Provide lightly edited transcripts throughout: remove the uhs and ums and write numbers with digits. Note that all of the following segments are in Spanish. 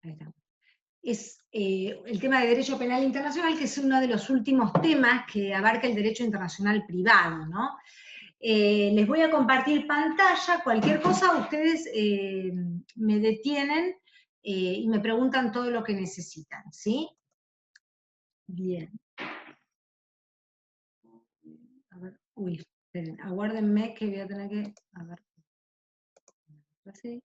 Ahí está. Es el tema de derecho penal internacional, que es uno de los últimos temas que abarca el derecho internacional privado, ¿no? Les voy a compartir pantalla, cualquier cosa ustedes me detienen y me preguntan todo lo que necesitan, ¿sí? Bien. A ver, uy, esperen, aguárdenme que voy a tener que, a ver, así.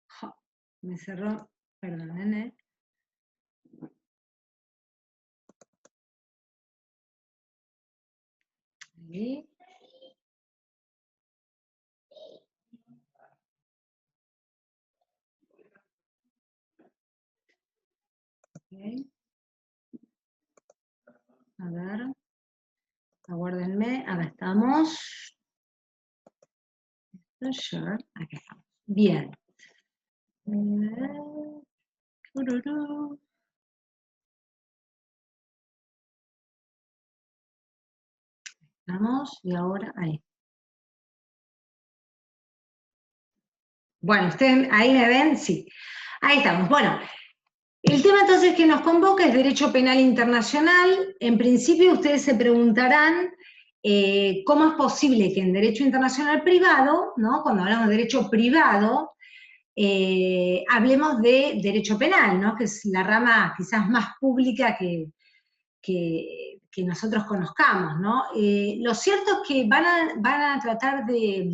Ja, me cerró, perdón, ¿eh? Ahí. Okay. A ver, aguárdenme, acá estamos. Sure, acá estamos. Bien. Tururú. Estamos, y ahora, ahí. Bueno, ¿ustedes ahí me ven? Sí. Ahí estamos. Bueno, el tema entonces que nos convoca es derecho penal internacional. En principio ustedes se preguntarán cómo es posible que en derecho internacional privado, ¿no? Cuando hablamos de derecho privado, hablemos de derecho penal, ¿no? Que es la rama quizás más pública que nosotros conozcamos, ¿no? Lo cierto es que van a tratar de,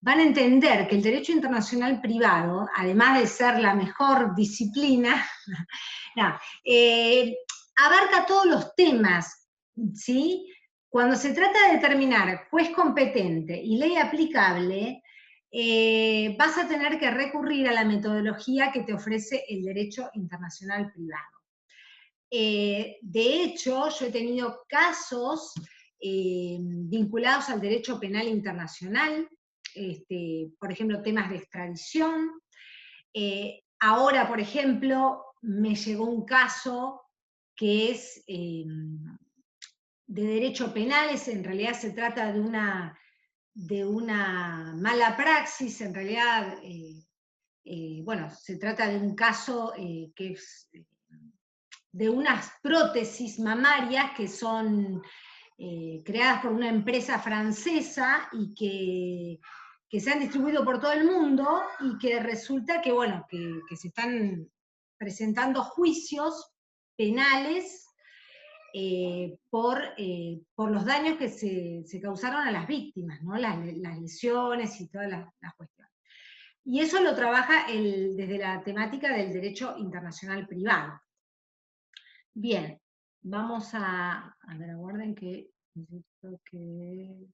van a entender que el derecho internacional privado, además de ser la mejor disciplina, no, abarca todos los temas, ¿sí? Cuando se trata de determinar juez competente y ley aplicable, vas a tener que recurrir a la metodología que te ofrece el derecho internacional privado. De hecho, yo he tenido casos vinculados al derecho penal internacional, por ejemplo, temas de extradición. Ahora, por ejemplo, me llegó un caso que es de derecho penal, en realidad se trata de una mala praxis, en realidad, bueno, se trata de un caso que es de unas prótesis mamarias que son creadas por una empresa francesa y que se han distribuido por todo el mundo y que resulta que, bueno, que se están presentando juicios penales por los daños que se causaron a las víctimas, ¿no? Las lesiones y todas las cuestiones. Y eso lo trabaja desde la temática del derecho internacional privado. Bien, vamos a ver, aguarden que necesito que...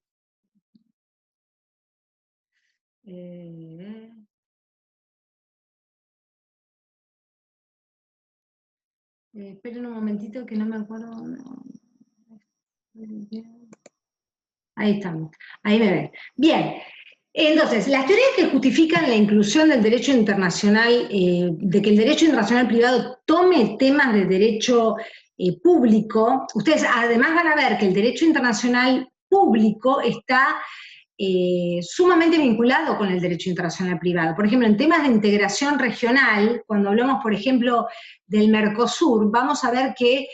esperen un momentito que no me acuerdo. Ahí estamos, ahí me ven. Bien, entonces, las teorías que justifican la inclusión del derecho internacional, de que el derecho internacional privado tome temas de derecho público, ustedes además van a ver que el derecho internacional público está sumamente vinculado con el derecho internacional privado. Por ejemplo, en temas de integración regional, cuando hablamos, por ejemplo, del Mercosur, vamos a ver que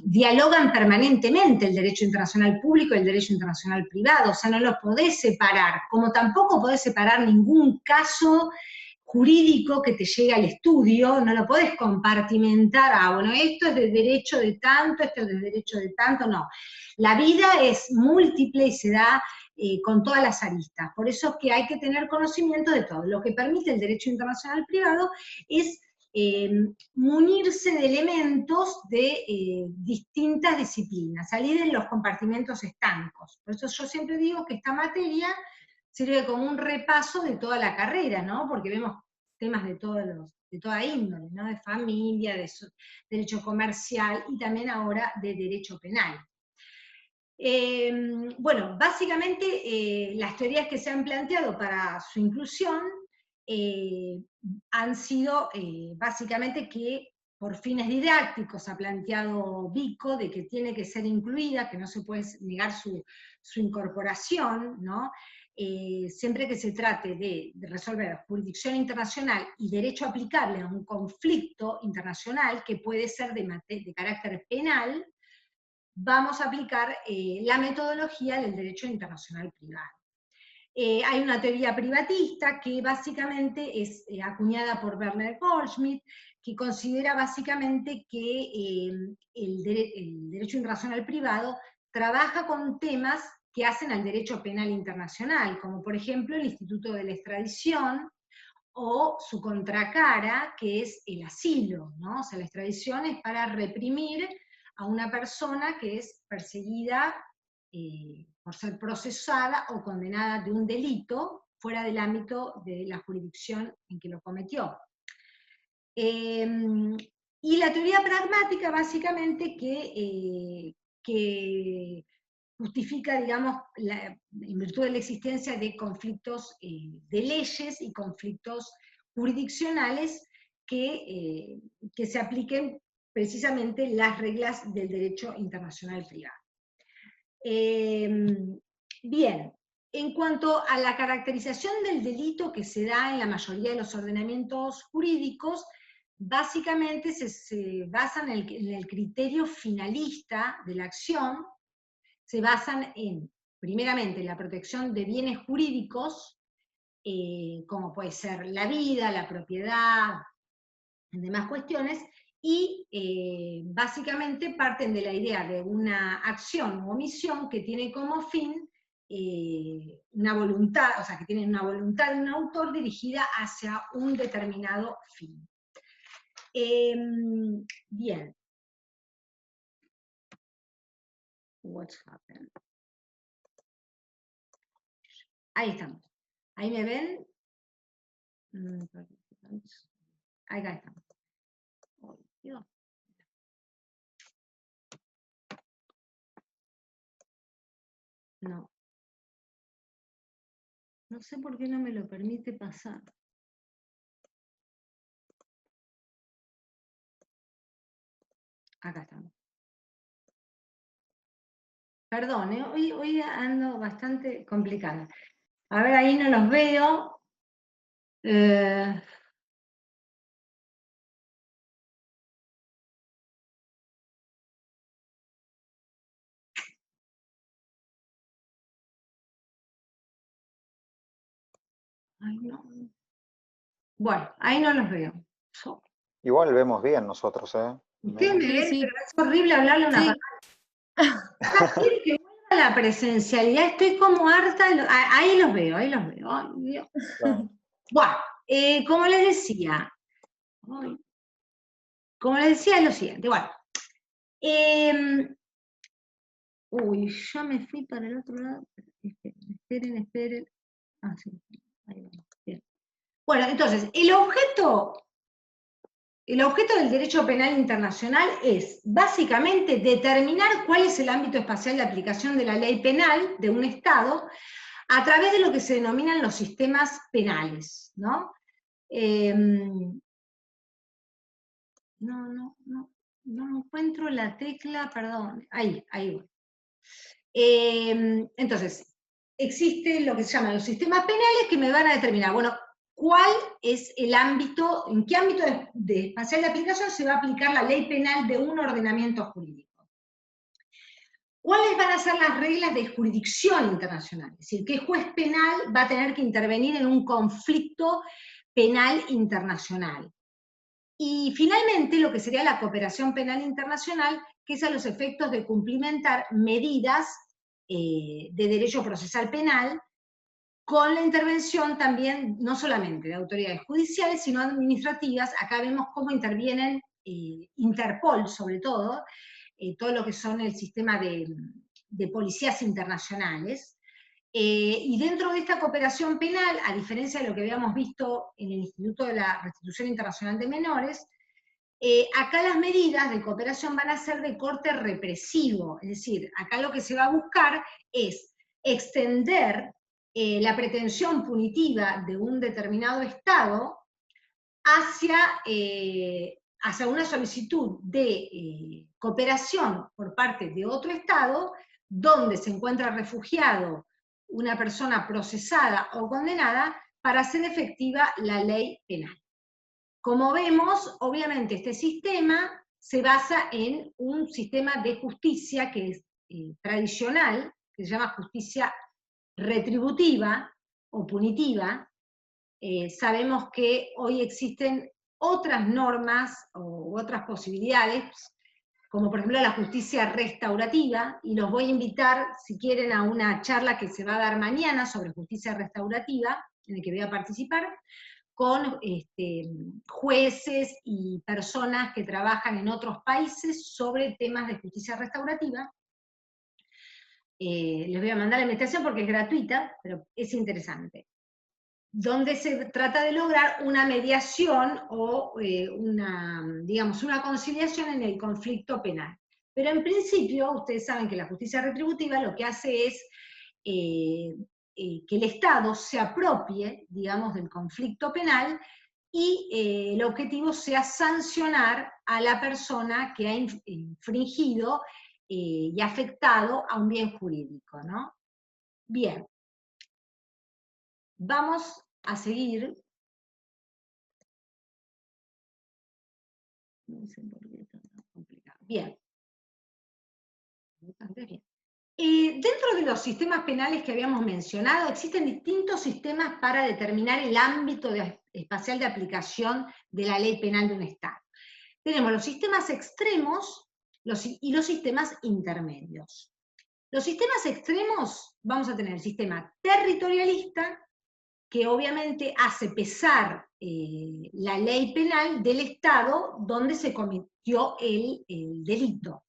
dialogan permanentemente el derecho internacional público y el derecho internacional privado, o sea, no los podés separar, como tampoco podés separar ningún caso jurídico que te llegue al estudio, no lo podés compartimentar, bueno, esto es de derecho de tanto, esto es de derecho de tanto, no. La vida es múltiple y se da con todas las aristas, por eso es que hay que tener conocimiento de todo. Lo que permite el derecho internacional privado es munirse de elementos de distintas disciplinas, salir de los compartimentos estancos. Por eso yo siempre digo que esta materia sirve como un repaso de toda la carrera, ¿no? Porque vemos temas de toda índole, ¿no? De familia, de derecho comercial y también ahora de derecho penal. Bueno, básicamente las teorías que se han planteado para su inclusión han sido básicamente que por fines didácticos ha planteado Vico de que tiene que ser incluida, que no se puede negar su incorporación, ¿no? siempre que se trate de resolver jurisdicción internacional y derecho aplicable a un conflicto internacional que puede ser de carácter penal, vamos a aplicar la metodología del derecho internacional privado. Hay una teoría privatista que básicamente es acuñada por Werner Goldschmidt, que considera básicamente que el derecho internacional privado trabaja con temas que hacen al derecho penal internacional, como por ejemplo el Instituto de la Extradición, o su contracara, que es el asilo, ¿no? O sea, la extradición es para reprimir a una persona que es perseguida por ser procesada o condenada de un delito fuera del ámbito de la jurisdicción en que lo cometió. Y la teoría pragmática básicamente que justifica, digamos, en virtud de la existencia de conflictos de leyes y conflictos jurisdiccionales que se apliquen precisamente las reglas del derecho internacional privado. Bien, en cuanto a la caracterización del delito que se da en la mayoría de los ordenamientos jurídicos, básicamente se basan en el criterio finalista de la acción, se basan en, primeramente, la protección de bienes jurídicos, como puede ser la vida, la propiedad, y demás cuestiones, y básicamente parten de la idea de una acción o omisión que tiene como fin una voluntad, o sea, que tiene una voluntad de un autor dirigida hacia un determinado fin. Bien. What's happened? Ahí estamos. ¿Ahí me ven? Acá estamos. Oh, Dios. No. No sé por qué no me lo permite pasar. Acá estamos. Perdón, hoy ando bastante complicada. A ver, ahí no los veo. Ay, no. Bueno, ahí no los veo. Igual vemos bien nosotros, ¿eh? Ustedes me ven, Sí. pero es horrible hablarle a una persona. Quiero que vuelva la presencialidad, estoy como harta. Ahí los veo, ahí los veo. Ay, Dios. Claro. Bueno, como les decía, es lo siguiente, bueno. Uy, ya me fui para el otro lado. Esperen. Ah, sí, ahí vamos. Bien. Bueno, entonces, el objeto del derecho penal internacional es, básicamente, determinar cuál es el ámbito espacial de aplicación de la ley penal de un Estado a través de lo que se denominan los sistemas penales, ¿no? No encuentro la tecla, perdón, ahí voy. Entonces, existe lo que se llaman los sistemas penales que me van a determinar, bueno, cuál es el ámbito, en qué ámbito espacial de aplicación se va a aplicar la ley penal de un ordenamiento jurídico. ¿Cuáles van a ser las reglas de jurisdicción internacional? Es decir, ¿qué juez penal va a tener que intervenir en un conflicto penal internacional? Y finalmente, lo que sería la cooperación penal internacional, que es a los efectos de cumplimentar medidas de derecho procesal penal, con la intervención también, no solamente de autoridades judiciales, sino administrativas. Acá vemos cómo intervienen Interpol, sobre todo lo que son el sistema de policías internacionales. Y dentro de esta cooperación penal, a diferencia de lo que habíamos visto en el Instituto de la Restitución Internacional de Menores, acá las medidas de cooperación van a ser de corte represivo, es decir, acá lo que se va a buscar es extender la pretensión punitiva de un determinado Estado hacia una solicitud de cooperación por parte de otro Estado donde se encuentra refugiado una persona procesada o condenada para hacer efectiva la ley penal. Como vemos, obviamente este sistema se basa en un sistema de justicia que es tradicional, que se llama justicia retributiva o punitiva. Sabemos que hoy existen otras normas u otras posibilidades, como por ejemplo la justicia restaurativa, y los voy a invitar, si quieren, a una charla que se va a dar mañana sobre justicia restaurativa, en la que voy a participar, con jueces y personas que trabajan en otros países sobre temas de justicia restaurativa. Les voy a mandar la invitación porque es gratuita, pero es interesante. Donde se trata de lograr una mediación o digamos, una conciliación en el conflicto penal. Pero en principio, ustedes saben que la justicia retributiva lo que hace es que el Estado se apropie, digamos, del conflicto penal y el objetivo sea sancionar a la persona que ha infringido y afectado a un bien jurídico, ¿no? Bien. Vamos a seguir. No sé por qué está tan complicado. Bien. Bastante bien. Dentro de los sistemas penales que habíamos mencionado, existen distintos sistemas para determinar el ámbito espacial de aplicación de la ley penal de un Estado. Tenemos los sistemas extremos y los sistemas intermedios. Los sistemas extremos, vamos a tener el sistema territorialista, que obviamente hace pesar la ley penal del Estado donde se cometió el delito.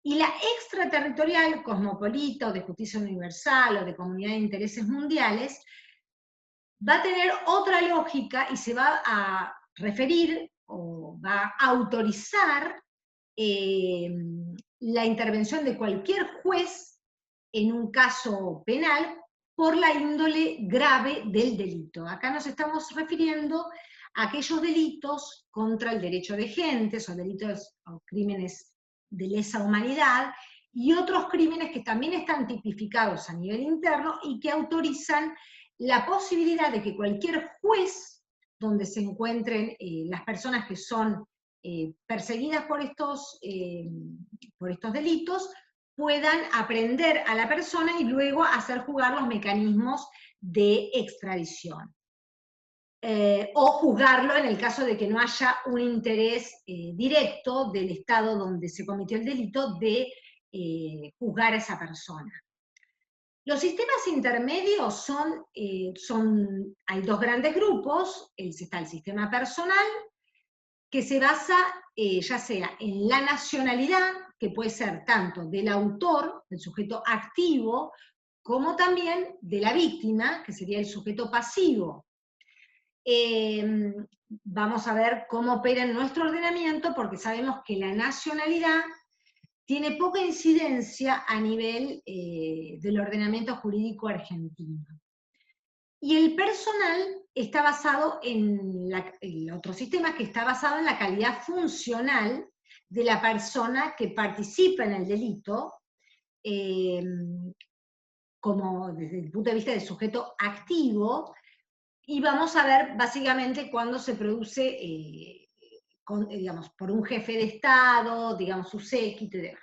Y la extraterritorial, cosmopolita, o de justicia universal, o de comunidad de intereses mundiales, va a tener otra lógica y se va a referir, o va a autorizar la intervención de cualquier juez en un caso penal por la índole grave del delito. Acá nos estamos refiriendo a aquellos delitos contra el derecho de gentes, o delitos o crímenes de lesa humanidad, y otros crímenes que también están tipificados a nivel interno y que autorizan la posibilidad de que cualquier juez donde se encuentren las personas que son perseguidas por estos delitos, puedan aprender a la persona y luego hacer jugar los mecanismos de extradición. O juzgarlo en el caso de que no haya un interés directo del Estado donde se cometió el delito de juzgar a esa persona. Los sistemas intermedios hay dos grandes grupos. Está el sistema personal, que se basa ya sea en la nacionalidad, que puede ser tanto del autor, del sujeto activo, como también de la víctima, que sería el sujeto pasivo. Vamos a ver cómo opera en nuestro ordenamiento, porque sabemos que la nacionalidad tiene poca incidencia a nivel del ordenamiento jurídico argentino. Y el personal está basado en el otro sistema, que está basado en la calidad funcional de la persona que participa en el delito, como desde el punto de vista del sujeto activo, y vamos a ver básicamente cuando se produce, digamos, por un jefe de Estado, digamos, su séquito y demás.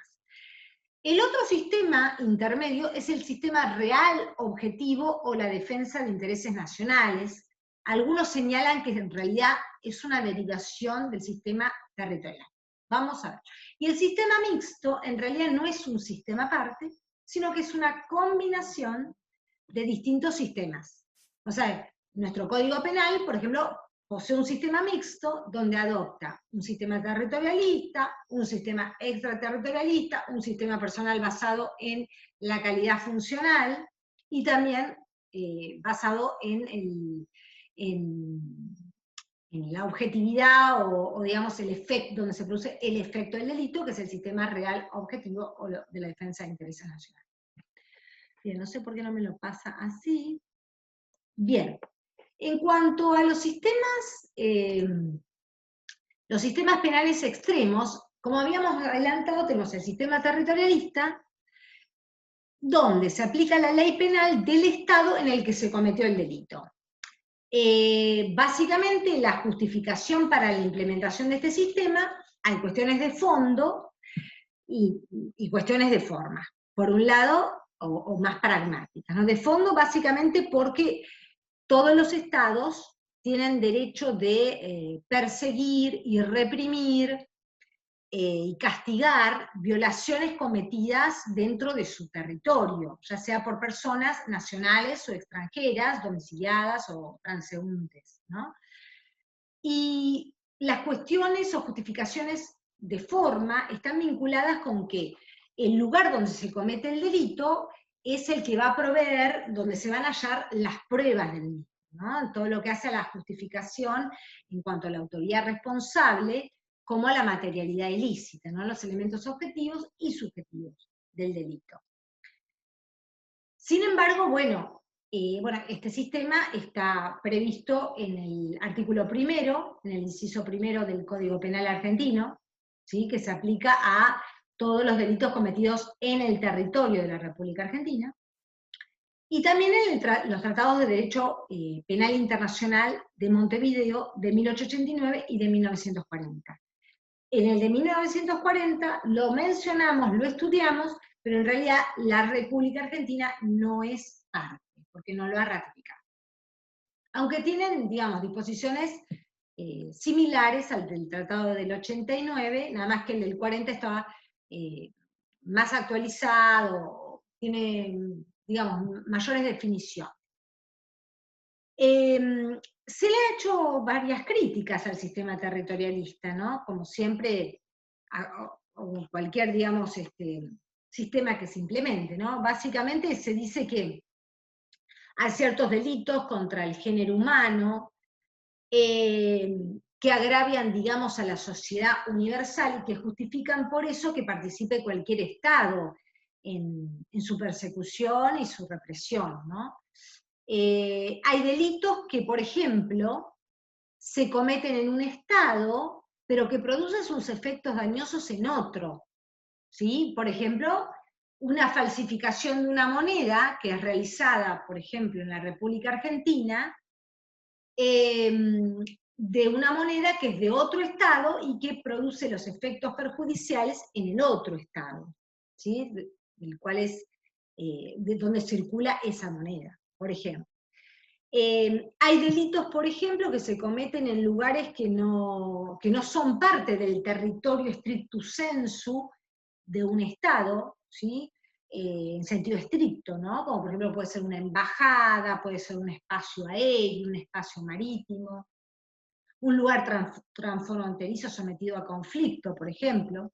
El otro sistema intermedio es el sistema real objetivo o la defensa de intereses nacionales. Algunos señalan que en realidad es una derivación del sistema territorial. Vamos a ver. Y el sistema mixto en realidad no es un sistema aparte, sino que es una combinación de distintos sistemas. O sea, nuestro Código Penal, por ejemplo, posee un sistema mixto donde adopta un sistema territorialista, un sistema extraterritorialista, un sistema personal basado en la calidad funcional y también basado en la objetividad o digamos el efecto, donde se produce el efecto del delito, que es el sistema real objetivo o de la defensa de intereses nacionales. Bien, no sé por qué no me lo pasa así. Bien. En cuanto a los sistemas penales extremos, como habíamos adelantado, tenemos el sistema territorialista, donde se aplica la ley penal del Estado en el que se cometió el delito. Básicamente, la justificación para la implementación de este sistema, hay cuestiones de fondo y cuestiones de forma. Por un lado, o más pragmáticas, ¿no? De fondo, básicamente porque todos los estados tienen derecho de perseguir y reprimir y castigar violaciones cometidas dentro de su territorio, ya sea por personas nacionales o extranjeras, domiciliadas o transeúntes, ¿no? Y las cuestiones o justificaciones de forma están vinculadas con que el lugar donde se comete el delito es el que va a proveer, donde se van a hallar las pruebas del mismo, ¿no? Todo lo que hace a la justificación en cuanto a la autoridad responsable, como a la materialidad ilícita, ¿no? Los elementos objetivos y subjetivos del delito. Sin embargo, bueno, este sistema está previsto en el artículo primero, en el inciso primero del Código Penal argentino, ¿sí? Que se aplica a todos los delitos cometidos en el territorio de la República Argentina, y también en los tratados de derecho penal internacional de Montevideo de 1889 y de 1940. En el de 1940 lo mencionamos, lo estudiamos, pero en realidad la República Argentina no es parte, porque no lo ha ratificado. Aunque tienen, digamos, disposiciones similares al del Tratado del 89, nada más que el del 40 estaba más actualizado, tiene, digamos, mayores definiciones. Se le ha hecho varias críticas al sistema territorialista, ¿no? Como siempre, o cualquier, digamos, sistema que se implemente, ¿no? Básicamente se dice que hay ciertos delitos contra el género humano que agravian, digamos, a la sociedad universal y que justifican por eso que participe cualquier Estado en su persecución y su represión, ¿no? Hay delitos que, por ejemplo, se cometen en un Estado, pero que producen sus efectos dañosos en otro, ¿sí? Por ejemplo, una falsificación de una moneda que es realizada, por ejemplo, en la República Argentina, de una moneda que es de otro Estado y que produce los efectos perjudiciales en el otro Estado, ¿sí? Del cual es de donde circula esa moneda, por ejemplo. Hay delitos, por ejemplo, que se cometen en lugares que no son parte del territorio stricto sensu de un Estado, ¿sí? En sentido estricto, ¿no? Como por ejemplo puede ser una embajada, puede ser un espacio aéreo, un espacio marítimo, un lugar transfronterizo sometido a conflicto, por ejemplo.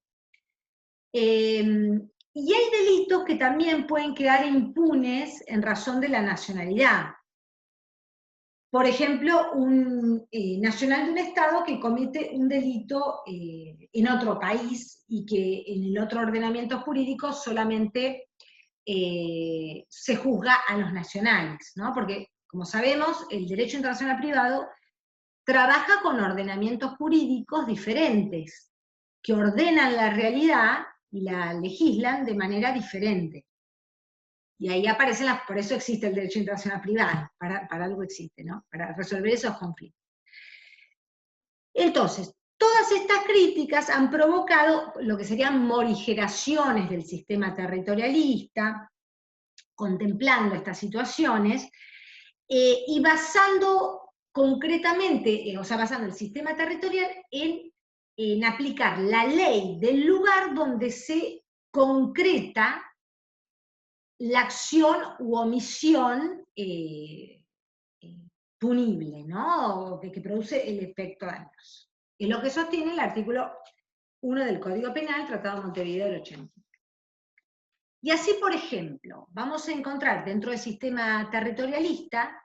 Y hay delitos que también pueden quedar impunes en razón de la nacionalidad. Por ejemplo, un nacional de un Estado que comete un delito en otro país y que en el otro ordenamiento jurídico solamente se juzga a los nacionales, ¿no? Porque, como sabemos, el derecho internacional privado trabaja con ordenamientos jurídicos diferentes, que ordenan la realidad y la legislan de manera diferente. Y ahí aparecen por eso existe el derecho internacional privado, para algo existe, ¿no? Para resolver esos conflictos. Entonces, todas estas críticas han provocado lo que serían morigeraciones del sistema territorialista, contemplando estas situaciones, y basando concretamente, o sea, basando el sistema territorial en aplicar la ley del lugar donde se concreta la acción u omisión punible, ¿no? Que produce el efecto dañoso. Es lo que sostiene el artículo 1 del Código Penal, Tratado de Montevideo del 80. Y así, por ejemplo, vamos a encontrar dentro del sistema territorialista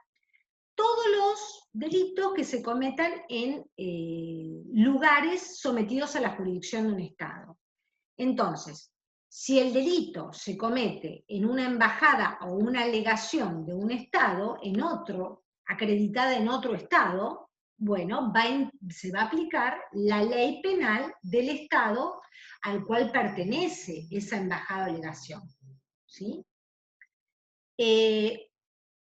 todos los delitos que se cometan en lugares sometidos a la jurisdicción de un Estado. Entonces, si el delito se comete en una embajada o una legación de un Estado, en otro, acreditada en otro Estado, bueno, se va a aplicar la ley penal del Estado al cual pertenece esa embajada o legación, ¿sí?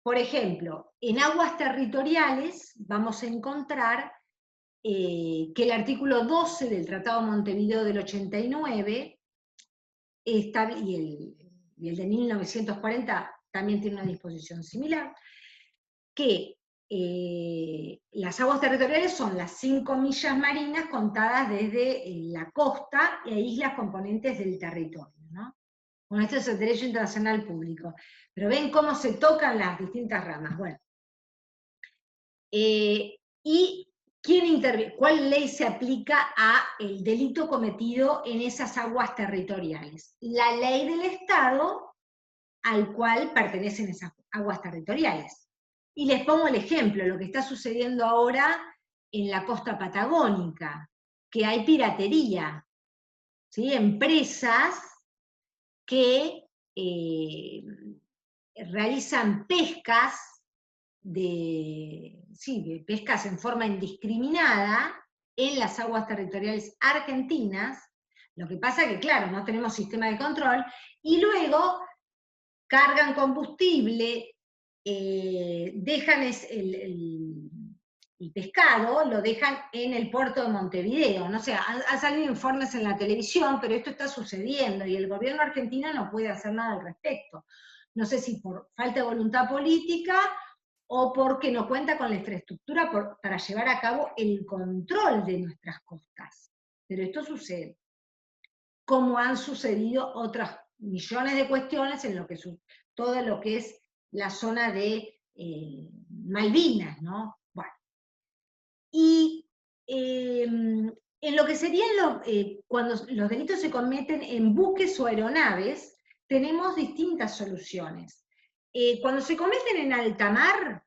Por ejemplo, en aguas territoriales vamos a encontrar que el artículo 12 del Tratado de Montevideo del 89 y el de 1940 también tiene una disposición similar, que las aguas territoriales son las 5 millas marinas contadas desde la costa e islas componentes del territorio, ¿no? Bueno, esto es el derecho internacional público. Pero ven cómo se tocan las distintas ramas. Bueno. ¿Y cuál ley se aplica a el delito cometido en esas aguas territoriales? La ley del Estado al cual pertenecen esas aguas territoriales. Y les pongo el ejemplo, lo que está sucediendo ahora en la costa patagónica, que hay piratería, ¿sí? Empresas que realizan pescas de pescas en forma indiscriminada en las aguas territoriales argentinas. Lo que pasa que, claro, no tenemos sistema de control, y luego cargan combustible, dejan el pescado, lo dejan en el puerto de Montevideo. No sé, han salido informes en la televisión, pero esto está sucediendo y el gobierno argentino no puede hacer nada al respecto. No sé si por falta de voluntad política o porque no cuenta con la infraestructura para llevar a cabo el control de nuestras costas. Pero esto sucede, como han sucedido otras millones de cuestiones en todo lo que es la zona de Malvinas, ¿no? Bueno. Y en lo que serían cuando los delitos se cometen en buques o aeronaves, tenemos distintas soluciones. Cuando se cometen en alta mar,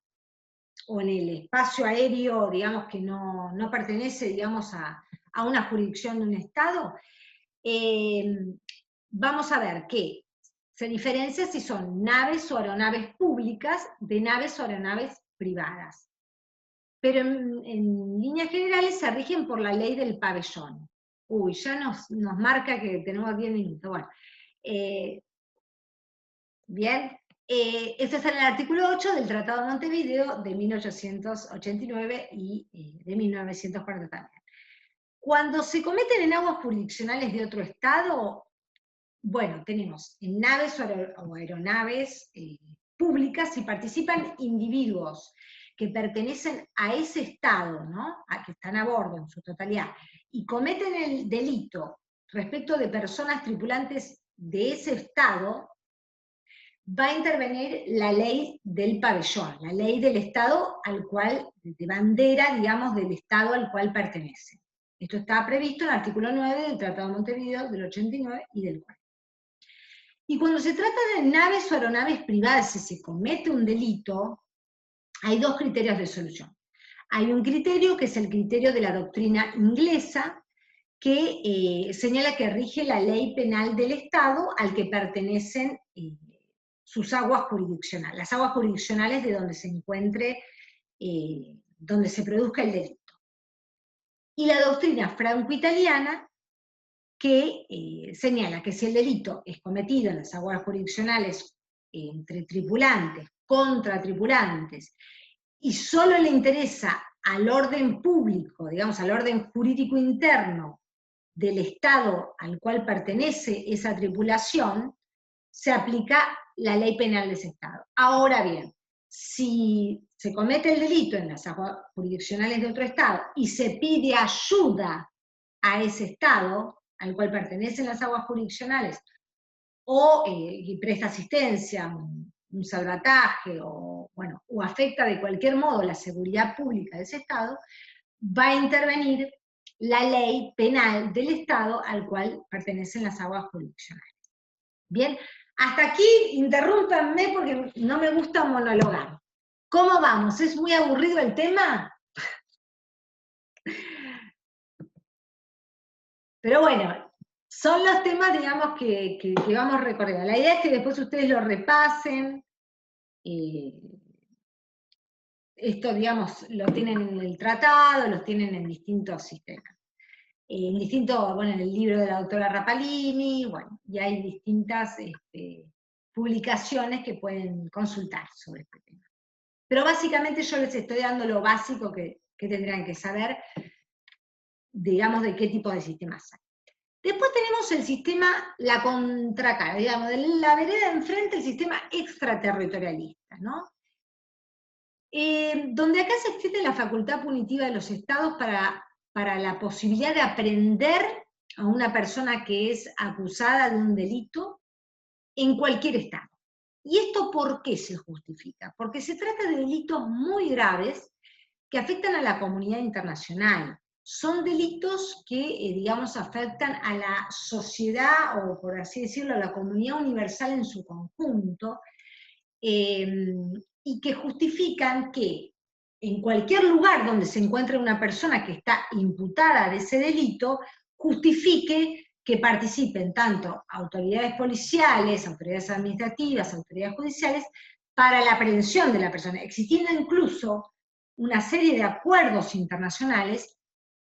o en el espacio aéreo, digamos, que no pertenece, digamos, a una jurisdicción de un Estado, vamos a ver que se diferencia si son naves o aeronaves públicas de naves o aeronaves privadas. Pero en líneas generales se rigen por la ley del pabellón. Uy, ya nos marca que tenemos 10 minutos. Bueno, bien. Este está en el artículo 8 del Tratado de Montevideo de 1889 y de 1940 también. Cuando se cometen en aguas jurisdiccionales de otro Estado, bueno, tenemos en naves o aeronaves públicas, si participan individuos que pertenecen a ese Estado, ¿no? Que están a bordo en su totalidad, y cometen el delito respecto de personas tripulantes de ese Estado, va a intervenir la ley del pabellón, la ley del Estado al cual, de bandera, digamos, del Estado al cual pertenece. Esto está previsto en el artículo 9 del Tratado de Montevideo del 89 y del 40. Y cuando se trata de naves o aeronaves privadas, si se comete un delito, hay dos criterios de solución. Hay un criterio que es el criterio de la doctrina inglesa, que señala que rige la ley penal del Estado al que pertenecen sus aguas jurisdiccionales, las aguas jurisdiccionales de donde se encuentre, donde se produzca el delito. Y la doctrina franco-italiana, que señala que si el delito es cometido en las aguas jurisdiccionales entre tripulantes, contra tripulantes, y solo le interesa al orden público, digamos, al orden jurídico interno del Estado al cual pertenece esa tripulación, se aplica la ley penal de ese Estado. Ahora bien, si se comete el delito en las aguas jurisdiccionales de otro Estado y se pide ayuda a ese Estado al cual pertenecen las aguas jurisdiccionales, o presta asistencia, un salvataje, o afecta de cualquier modo la seguridad pública de ese Estado, va a intervenir la ley penal del Estado al cual pertenecen las aguas jurisdiccionales. Bien, hasta aquí interrúmpanme porque no me gusta monologar. ¿Cómo vamos? ¿Es muy aburrido el tema? Pero bueno, son los temas, digamos, que vamos recorriendo. La idea es que después ustedes lo repasen. Esto, digamos, lo tienen en el tratado, los tienen en distintos sistemas. En el libro de la doctora Rapalini, bueno, y hay distintas publicaciones que pueden consultar sobre este tema. Pero básicamente yo les estoy dando lo básico que tendrán que saber, digamos, de qué tipo de sistemas hay. Después tenemos el sistema, la contracara, digamos, de la vereda de enfrente, el sistema extraterritorialista, ¿no? Donde acá se extiende la facultad punitiva de los estados para la posibilidad de aprender a una persona que es acusada de un delito en cualquier estado. ¿Y esto por qué se justifica? Porque se trata de delitos muy graves que afectan a la comunidad internacional. Son delitos que, digamos, afectan a la sociedad, o por así decirlo, a la comunidad universal en su conjunto, y que justifican que en cualquier lugar donde se encuentre una persona que está imputada de ese delito, justifique que participen tanto autoridades policiales, autoridades administrativas, autoridades judiciales, para la aprehensión de la persona, existiendo incluso una serie de acuerdos internacionales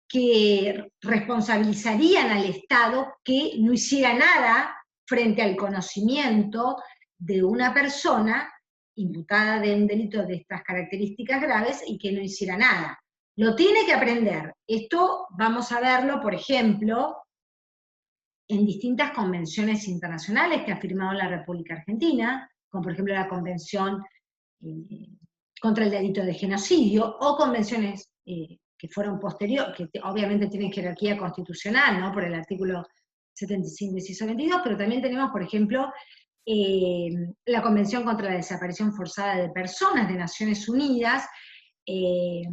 que responsabilizarían al Estado que no hiciera nada frente al conocimiento de una persona imputada de un delito de estas características graves y que no hiciera nada. Lo tiene que aprender. Esto vamos a verlo, por ejemplo, en distintas convenciones internacionales que ha firmado la República Argentina, como por ejemplo la Convención contra el delito de genocidio, o convenciones que fueron posteriores, que obviamente tienen jerarquía constitucional, ¿no? Por el artículo 75, inciso 22, pero también tenemos, por ejemplo, la Convención contra la Desaparición Forzada de Personas de Naciones Unidas, del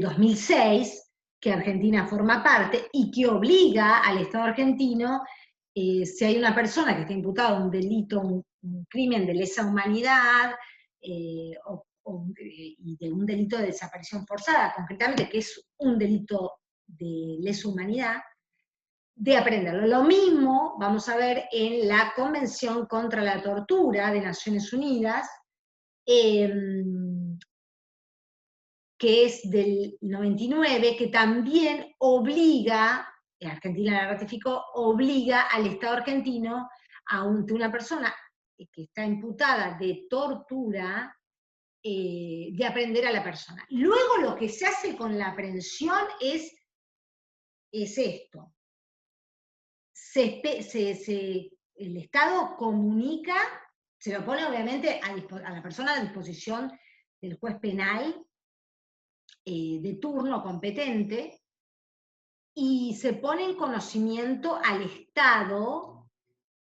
2006, que Argentina forma parte, y que obliga al Estado argentino, si hay una persona que está imputada de un delito, un crimen de lesa humanidad, y de un delito de desaparición forzada, concretamente, que es un delito de lesa humanidad, de aprenderlo. Lo mismo vamos a ver en la Convención contra la Tortura de Naciones Unidas, que es del 99, que también obliga, Argentina la ratificó, obliga al Estado argentino, ante una persona que está imputada de tortura, de aprender a la persona. Luego lo que se hace con la aprehensión es esto. El Estado comunica, se lo pone obviamente a la persona a disposición del juez penal de turno competente, y se pone en conocimiento al Estado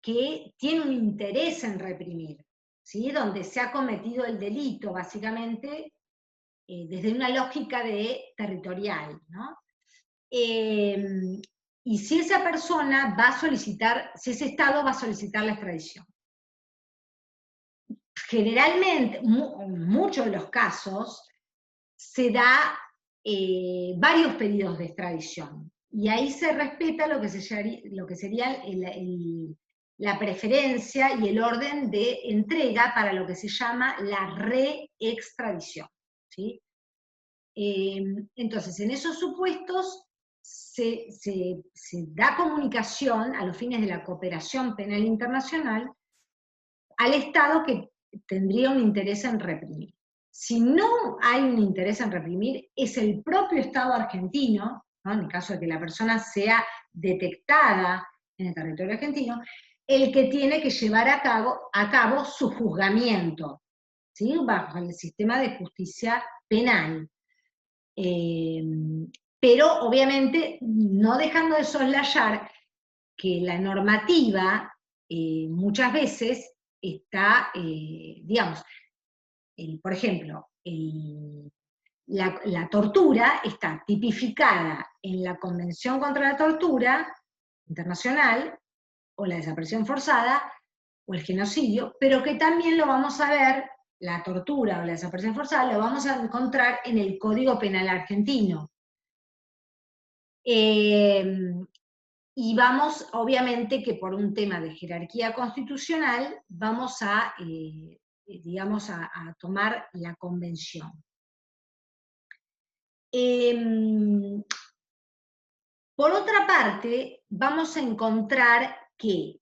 que tiene un interés en reprimir, ¿sí? Donde se ha cometido el delito, básicamente, desde una lógica territorial, ¿no? Y si esa persona va a solicitar, si ese Estado va a solicitar la extradición. Generalmente, en muchos de los casos, se da varios pedidos de extradición, y ahí se respeta lo que sería la preferencia y el orden de entrega para lo que se llama la reextradición, ¿sí? Entonces, en esos supuestos se da comunicación a los fines de la cooperación penal internacional al Estado que tendría un interés en reprimir. Si no hay un interés en reprimir, es el propio Estado argentino, ¿no? En el caso de que la persona sea detectada en el territorio argentino, el que tiene que llevar a cabo su juzgamiento, ¿sí? Bajo el sistema de justicia penal. Pero obviamente no dejando de soslayar que la normativa muchas veces está, digamos, por ejemplo, la tortura está tipificada en la Convención contra la Tortura Internacional, o la desaparición forzada, o el genocidio, pero que también lo vamos a ver, la tortura o la desaparición forzada, lo vamos a encontrar en el Código Penal argentino. Y vamos, obviamente, que por un tema de jerarquía constitucional, vamos a, digamos, a tomar la convención. Por otra parte, vamos a encontrar que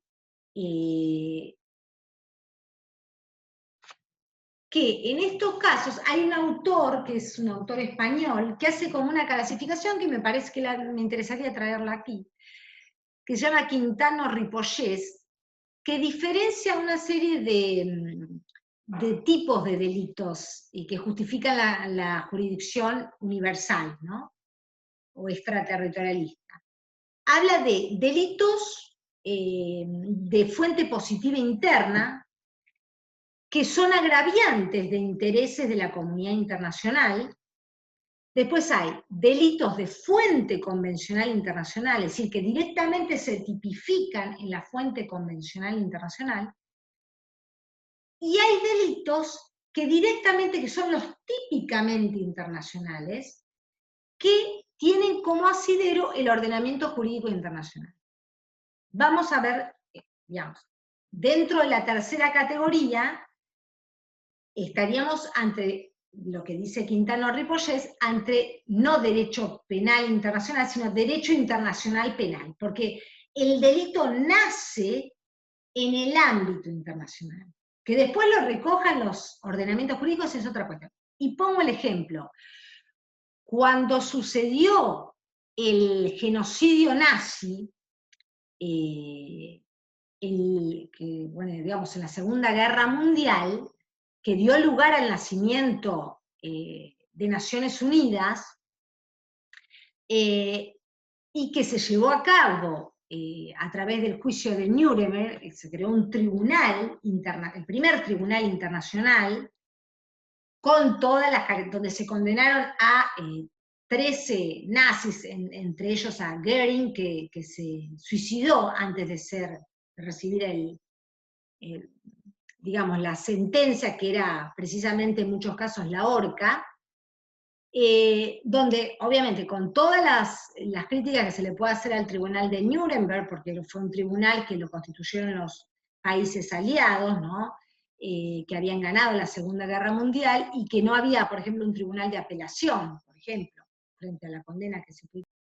que en estos casos hay un autor, que es un autor español, que hace como una clasificación que me parece que me interesaría traerla aquí, que se llama Quintano Ripollés, que diferencia una serie de tipos de delitos y que justifican la jurisdicción universal, ¿no? O extraterritorialista. Habla de delitos de fuente positiva interna, que son agraviantes de intereses de la comunidad internacional. Después hay delitos de fuente convencional internacional, es decir, que directamente se tipifican en la fuente convencional internacional. Y hay delitos que directamente, que son los típicamente internacionales, que tienen como asidero el ordenamiento jurídico internacional. Vamos a ver, digamos, dentro de la tercera categoría, estaríamos ante lo que dice Quintano Ripollés, ante no derecho penal internacional, sino derecho internacional penal, porque el delito nace en el ámbito internacional. Que después lo recojan los ordenamientos jurídicos es otra cuestión. Y pongo el ejemplo. Cuando sucedió el genocidio nazi, bueno, digamos, en la Segunda Guerra Mundial, que dio lugar al nacimiento de Naciones Unidas, y que se llevó a cabo a través del juicio de Nuremberg. Se creó un tribunal, el primer tribunal internacional, con todas las, donde se condenaron a 13 nazis, entre ellos a Goering, que se suicidó antes de recibir digamos, la sentencia, que era precisamente en muchos casos la horca, donde obviamente con todas las críticas que se le puede hacer al tribunal de Nuremberg, porque fue un tribunal que lo constituyeron los países aliados, ¿no? Que habían ganado la Segunda Guerra Mundial, y que no había, por ejemplo, un tribunal de apelación, por ejemplo, frente a la condena que se